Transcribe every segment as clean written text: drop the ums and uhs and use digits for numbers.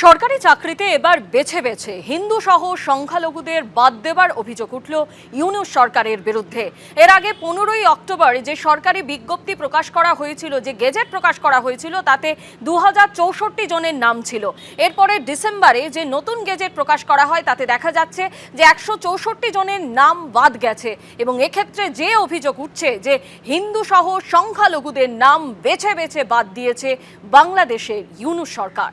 সরকারি চাকরিতে এবার বেছে বেছে হিন্দু সহ সংখ্যালঘুদের বাদ দেবার অভিযোগ উঠল ইউনূস সরকারের বিরুদ্ধে। এর আগে 15ই অক্টোবর যে সরকারি বিজ্ঞপ্তি প্রকাশ করা হয়েছিল, যে গেজেট প্রকাশ করা হয়েছিল, তাতে 2064 জনের নাম ছিল। এরপরে ডিসেম্বরে যে নতুন গেজেট প্রকাশ করা হয় তাতে দেখা যাচ্ছে যে 164 জনের নাম বাদ গেছে। এবং এক্ষেত্রে যে অভিযোগ উঠছে যে হিন্দু সহ সংখ্যালঘুদের নাম বেছে বেছে বাদ দিয়েছে বাংলাদেশের ইউনূস সরকার।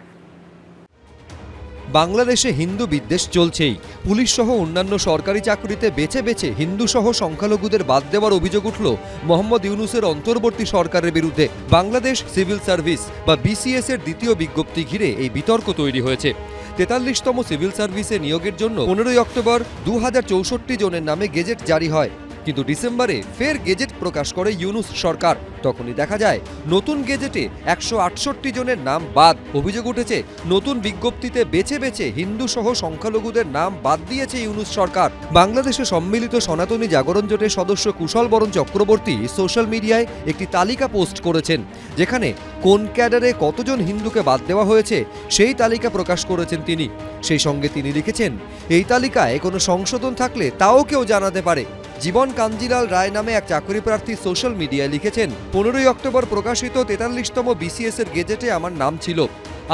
বাংলাদেশে হিন্দু বিদ্বেষ চলছেই। পুলিশ সহ অন্যান্য সরকারি চাকরিতে বেছে বেছে হিন্দু সহ সংখ্যালঘুদের বাদ দেওয়ার অভিযোগ উঠল মোহাম্মদ ইউনূসের অন্তর্বর্তী সরকারের বিরুদ্ধে। বাংলাদেশ সিভিল সার্ভিস বা বিসিএস এর দ্বিতীয় বিজ্ঞপ্তি ঘিরে এই বিতর্ক তৈরি হয়েছে। 43তম সিভিল সার্ভিসে নিয়োগের জন্য 15ই অক্টোবর 2064 জনের নামে গেজেট জারি হয়, কিন্তু ডিসেম্বরে ফের গেজেট প্রকাশ করে ইউনূস সরকার। তখনই দেখা যায় নতুন গেজেটে 168 জনের নাম বাদ। অভিযোগ উঠেছে নতুন বিজ্ঞপ্তিতে বেছে বেছে হিন্দু সহ সংখ্যালঘুদের নাম বাদ দিয়েছে ইউনূস সরকার। বাংলাদেশে সম্মিলিত সনাতনী জাগরণ জোটের সদস্য কুশল বরণ চক্রবর্তী সোশ্যাল মিডিয়ায় একটি তালিকা পোস্ট করেছেন, যেখানে কোন ক্যাডারে কতজন হিন্দুকে বাদ দেওয়া হয়েছে সেই তালিকা প্রকাশ করেছেন তিনি। সেই সঙ্গে তিনি লিখেছেন, এই তালিকায় কোনো সংশোধন থাকলে তাও কেউ জানাতে পারে। জীবন কাঞ্জিলাল রায় নামে এক চাকরি প্রার্থী সোশ্যাল মিডিয়ায় লিখেছেন, 15ই অক্টোবর প্রকাশিত 43তম বিসিএস এর গেজেটে আমার নাম ছিল।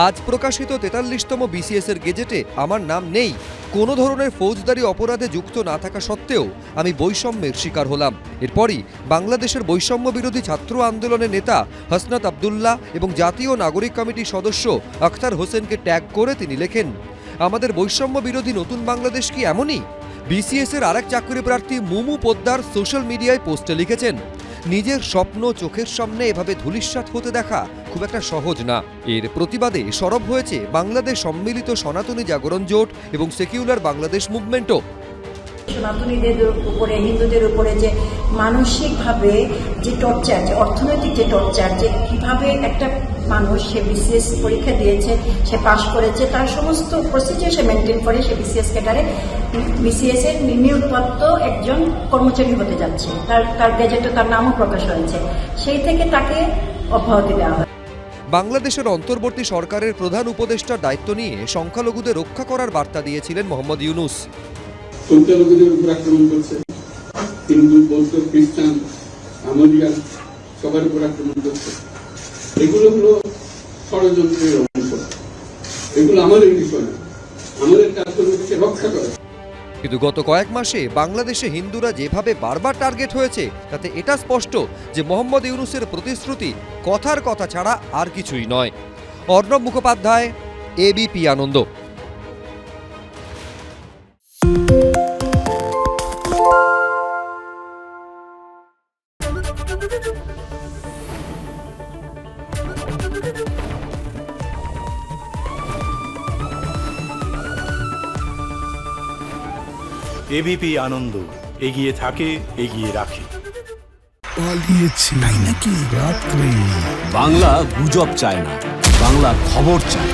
আজ প্রকাশিত 43তম বিসিএস এর গেজেটে আমার নাম নেই। কোনো ধরনের ফৌজদারি অপরাধে যুক্ত না থাকা সত্ত্বেও আমি বৈষম্যের শিকার হলাম। এরপরই বাংলাদেশের বৈষম্য বিরোধী ছাত্র আন্দোলনের নেতা হাসনাত আবদুল্লাহ এবং জাতীয় নাগরিক কমিটির সদস্য আখতার হোসেনকে ট্যাগ করে তিনি লেখেন, আমাদের বৈষম্য বিরোধী নতুন বাংলাদেশ কি এমনই? বিসিএস এর আরেক চাকরি প্রার্থী মুমু পোদ্দার সোশ্যাল মিডিয়ায় পোস্টে লিখেছেন, নিজের স্বপ্ন চোখের সামনে এভাবে ধূলিসাৎ হতে দেখা খুব একটা সহজ না। এর প্রতিবাদে সরব হয়েছে বাংলাদেশ সম্মিলিত সনাতনী জাগরণ জোট এবং সেকুলার বাংলাদেশ মুভমেন্টও। সনাতনীদের উপরে, হিন্দুদের উপরে যে মানসিকভাবে যে টর্চার, যে অর্থনৈতিক যে টর্চার, যে কিভাবে একটা মানুষ সে বিসিএস পরীক্ষা দিয়েছে, সে পাশ করেছে, তার সমস্ত প্রসিজার সে মেনটেন করে সে বিসিএস ক্যাডারে বিসিএস এর নিয়োগপ্রাপ্ত একজন কর্মচারী হতে যাচ্ছে। তার গেজেটে তার নামও প্রকাশ হয়েছে, সেই থেকে তাকে অব্যাহতি দেওয়া হয়। বাংলাদেশের অন্তর্বর্তী সরকারের প্রধান উপদেষ্টার দায়িত্ব নিয়ে সংখ্যালঘুদের রক্ষা করার বার্তা দিয়েছিলেন মোহাম্মদ ইউনূস। সংখ্যালঘুদের উপর আক্রমণ করছে, হিন্দু, বৌদ্ধ, খ্রিস্টান, আমলিয়া সবার উপর আক্রমণ করছে। এগুলো হলো ষড়যন্ত্রের অংশ। এগুলো আমাদের বিষয় না, আমাদের কাজ হলো রক্ষা করা। কিন্তু গত কয়েক মাসে বাংলাদেশে হিন্দুরা যেভাবে বারবার টার্গেট হয়েছে তাতে এটা স্পষ্ট যে মোহাম্মদ ইউনূসের প্রতিশ্রুতি কথার কথা ছাড়া আর কিছুই নয়। অর্ণব মুখোপাধ্যায়, এবিপি আনন্দ। এবিপি আনন্দ, এগিয়ে থাকে, এগিয়ে রাখে। পালিয়েছে তাই নাকি? রাত্রে বাংলা গুজব চায় না, বাংলা খবর চায়।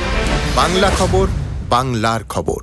বাংলা খবর, বাংলার খবর।